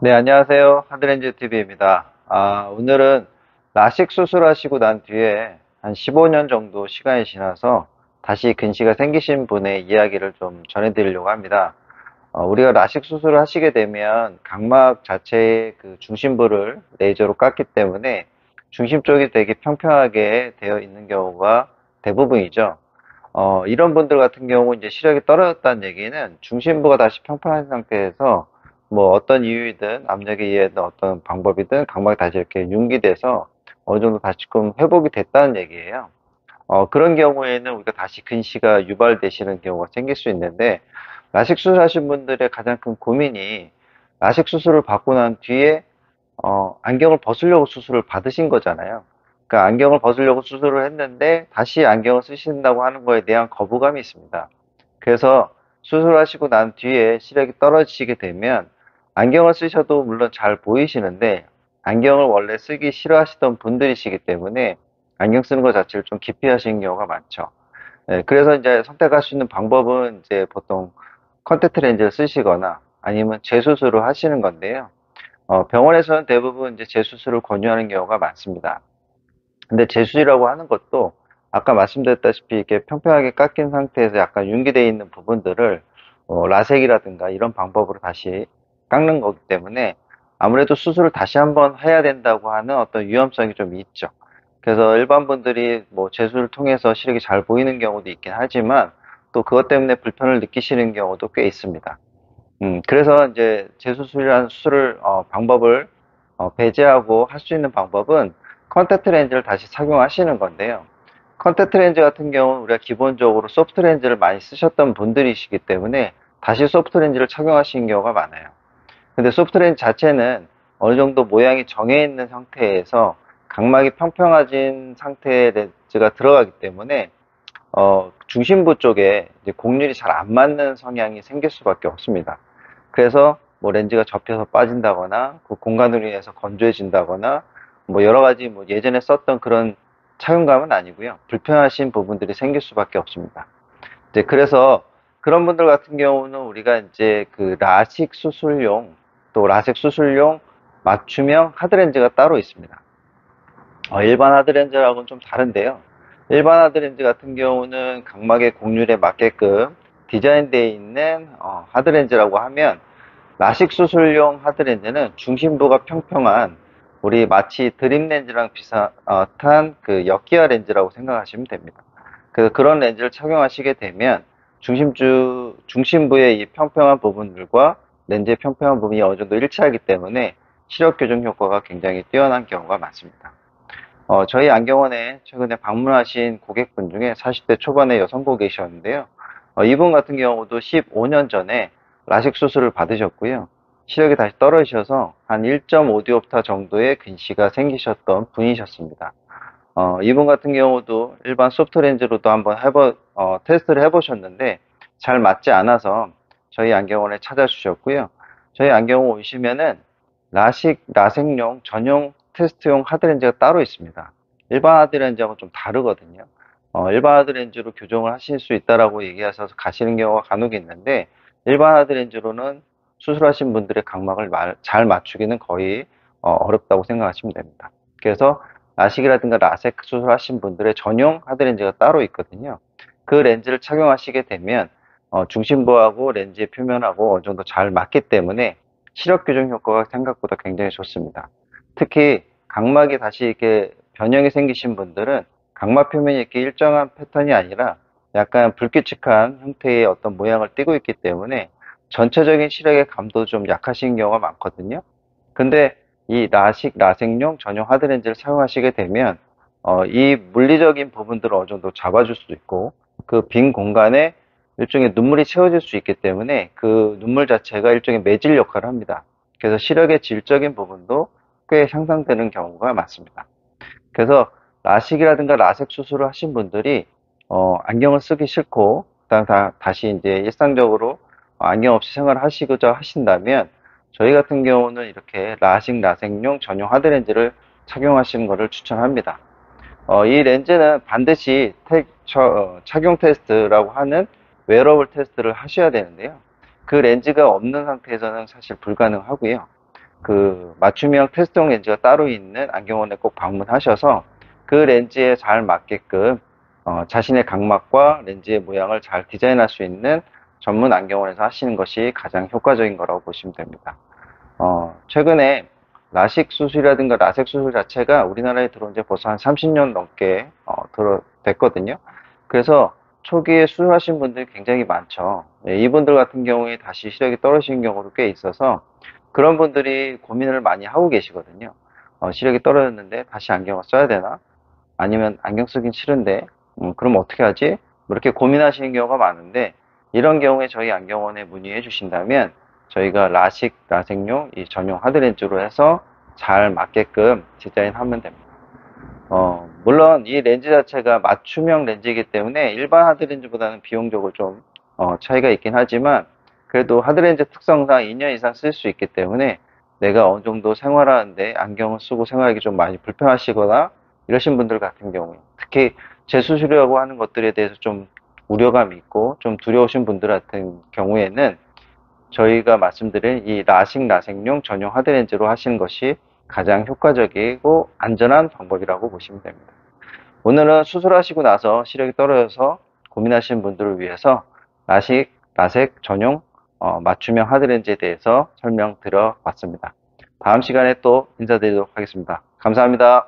네, 안녕하세요. 하드렌즈TV입니다. 오늘은 라식 수술하시고 난 뒤에 한 15년 정도 시간이 지나서 다시 근시가 생기신 분의 이야기를 좀 전해드리려고 합니다. 우리가 라식 수술을 하시게 되면 각막 자체의 그 중심부를 레이저로 깎기 때문에 중심 쪽이 되게 평평하게 되어 있는 경우가 대부분이죠. 이런 분들 같은 경우 이제 시력이 떨어졌다는 얘기는 중심부가 다시 평평한 상태에서 뭐 어떤 이유이든 압력에 의해서 어떤 방법이든 각막이 다시 이렇게 융기돼서 어느 정도 다시금 회복이 됐다는 얘기예요. 그런 경우에는 우리가 다시 근시가 유발되시는 경우가 생길 수 있는데, 라식 수술하신 분들의 가장 큰 고민이 라식 수술을 받고 난 뒤에 안경을 벗으려고 수술을 받으신 거잖아요. 그러니까 안경을 벗으려고 수술을 했는데 다시 안경을 쓰신다고 하는 거에 대한 거부감이 있습니다. 그래서 수술하시고 난 뒤에 시력이 떨어지게 되면 안경을 쓰셔도 물론 잘 보이시는데 안경을 원래 쓰기 싫어하시던 분들이시기 때문에 안경 쓰는 것 자체를 좀 기피하시는 경우가 많죠. 네, 그래서 이제 선택할 수 있는 방법은 이제 보통 컨택트 렌즈를 쓰시거나 아니면 재수술을 하시는 건데요. 병원에서는 대부분 이제 재수술을 권유하는 경우가 많습니다. 근데 재수술이라고 하는 것도 아까 말씀드렸다시피 이렇게 평평하게 깎인 상태에서 약간 융기되어 있는 부분들을 라섹이라든가 이런 방법으로 다시 깎는 거기 때문에 아무래도 수술을 다시 한번 해야 된다고 하는 어떤 위험성이 좀 있죠. 그래서 일반 분들이 뭐 재수를 통해서 시력이 잘 보이는 경우도 있긴 하지만 또 그것 때문에 불편을 느끼시는 경우도 꽤 있습니다. 그래서 이제 재수술이라는 수술을 방법을 배제하고 할 수 있는 방법은 컨택트 렌즈를 다시 착용하시는 건데요. 컨택트 렌즈 같은 경우는 우리가 기본적으로 소프트 렌즈를 많이 쓰셨던 분들이시기 때문에 다시 소프트 렌즈를 착용하시는 경우가 많아요. 근데 소프트 렌즈 자체는 어느 정도 모양이 정해 있는 상태에서 각막이 평평해진 상태의 렌즈가 들어가기 때문에 중심부 쪽에 이제 곡률이 잘 안 맞는 성향이 생길 수밖에 없습니다. 그래서 뭐 렌즈가 접혀서 빠진다거나 그 공간으로 인해서 건조해진다거나 뭐 여러 가지 뭐 예전에 썼던 그런 착용감은 아니고요. 불편하신 부분들이 생길 수밖에 없습니다. 이제 그래서 그런 분들 같은 경우는 우리가 이제 그 라식 수술용 또 라섹 수술용 맞춤형 하드렌즈가 따로 있습니다. 일반 하드렌즈하고는 좀 다른데요. 일반 하드렌즈 같은 경우는 각막의 곡률에 맞게끔 디자인되어 있는 하드렌즈라고 하면, 라식 수술용 하드렌즈는 중심부가 평평한 우리 마치 드림 렌즈랑 비슷한 그 역기화 렌즈라고 생각하시면 됩니다. 그래서 그런 렌즈를 착용하시게 되면 중심부의 이 평평한 부분들과 렌즈의 평평한 부분이 어느 정도 일치하기 때문에 시력 교정 효과가 굉장히 뛰어난 경우가 많습니다. 저희 안경원에 최근에 방문하신 고객분 중에 40대 초반의 여성 고객이셨는데요. 이분 같은 경우도 15년 전에 라식 수술을 받으셨고요. 시력이 다시 떨어지셔서 한 1.5디옵터 정도의 근시가 생기셨던 분이셨습니다. 이분 같은 경우도 일반 소프트 렌즈로도 한번 테스트를 해보셨는데 잘 맞지 않아서 저희 안경원에 찾아주셨고요. 저희 안경원 오시면은 라섹용 전용 테스트용 하드렌즈가 따로 있습니다. 일반 하드렌즈하고 좀 다르거든요. 일반 하드렌즈로 교정을 하실 수 있다라고 얘기하셔서 가시는 경우가 간혹 있는데, 일반 하드렌즈로는 수술하신 분들의 각막을 잘 맞추기는 거의 어렵다고 생각하시면 됩니다. 그래서 라식이라든가 라섹 수술하신 분들의 전용 하드렌즈가 따로 있거든요. 그 렌즈를 착용하시게 되면 중심부하고 렌즈의 표면하고 어느 정도 잘 맞기 때문에 시력 교정 효과가 생각보다 굉장히 좋습니다. 특히 각막이 다시 이렇게 변형이 생기신 분들은 각막 표면이 이렇게 일정한 패턴이 아니라 약간 불규칙한 형태의 어떤 모양을 띠고 있기 때문에 전체적인 시력의 감도 좀 약하신 경우가 많거든요. 근데 이 라섹용 전용 하드렌즈를 사용하시게 되면 이 물리적인 부분들을 어느 정도 잡아줄 수 있고, 그 빈 공간에 일종의 눈물이 채워질 수 있기 때문에 그 눈물 자체가 일종의 매질 역할을 합니다. 그래서 시력의 질적인 부분도 꽤 향상되는 경우가 많습니다. 그래서 라식이라든가 라섹 수술을 하신 분들이 안경을 쓰기 싫고 그다음 다시 이제 일상적으로 안경 없이 생활을 하시고자 하신다면 저희 같은 경우는 이렇게 라식 라섹용 전용 하드렌즈를 착용하시는 것을 추천합니다. 이 렌즈는 반드시 착용 테스트라고 하는 웨어러블 테스트를 하셔야 되는데요. 그 렌즈가 없는 상태에서는 사실 불가능하고요. 그 맞춤형 테스트용 렌즈가 따로 있는 안경원에 꼭 방문하셔서 그 렌즈에 잘 맞게끔 자신의 각막과 렌즈의 모양을 잘 디자인할 수 있는 전문 안경원에서 하시는 것이 가장 효과적인 거라고 보시면 됩니다. 최근에 라식 수술이라든가 라섹 수술 자체가 우리나라에 들어온 지 벌써 한 30년 넘게 됐거든요. 그래서 초기에 수술하신 분들이 굉장히 많죠. 예, 이분들 같은 경우에 다시 시력이 떨어지는 경우도 꽤 있어서 그런 분들이 고민을 많이 하고 계시거든요. 시력이 떨어졌는데 다시 안경을 써야 되나? 아니면 안경 쓰긴 싫은데, 그럼 어떻게 하지? 뭐 이렇게 고민하시는 경우가 많은데, 이런 경우에 저희 안경원에 문의해 주신다면, 저희가 라식, 라섹용 이 전용 하드렌즈로 해서 잘 맞게끔 디자인하면 됩니다. 물론 이 렌즈 자체가 맞춤형 렌즈이기 때문에 일반 하드렌즈보다는 비용적으로 좀 차이가 있긴 하지만, 그래도 하드렌즈 특성상 2년 이상 쓸 수 있기 때문에 내가 어느 정도 생활하는데 안경을 쓰고 생활하기 좀 많이 불편하시거나 이러신 분들 같은 경우에 특히 재수술이라고 하는 것들에 대해서 좀 우려감이 있고 좀 두려우신 분들 같은 경우에는 저희가 말씀드린 이 라식 라섹용 전용 하드렌즈로 하시는 것이 가장 효과적이고 안전한 방법이라고 보시면 됩니다. 오늘은 수술하시고 나서 시력이 떨어져서 고민하시는 분들을 위해서 라식, 라섹 전용 맞춤형 하드렌즈에 대해서 설명드려 봤습니다. 다음 시간에 또 인사드리도록 하겠습니다. 감사합니다.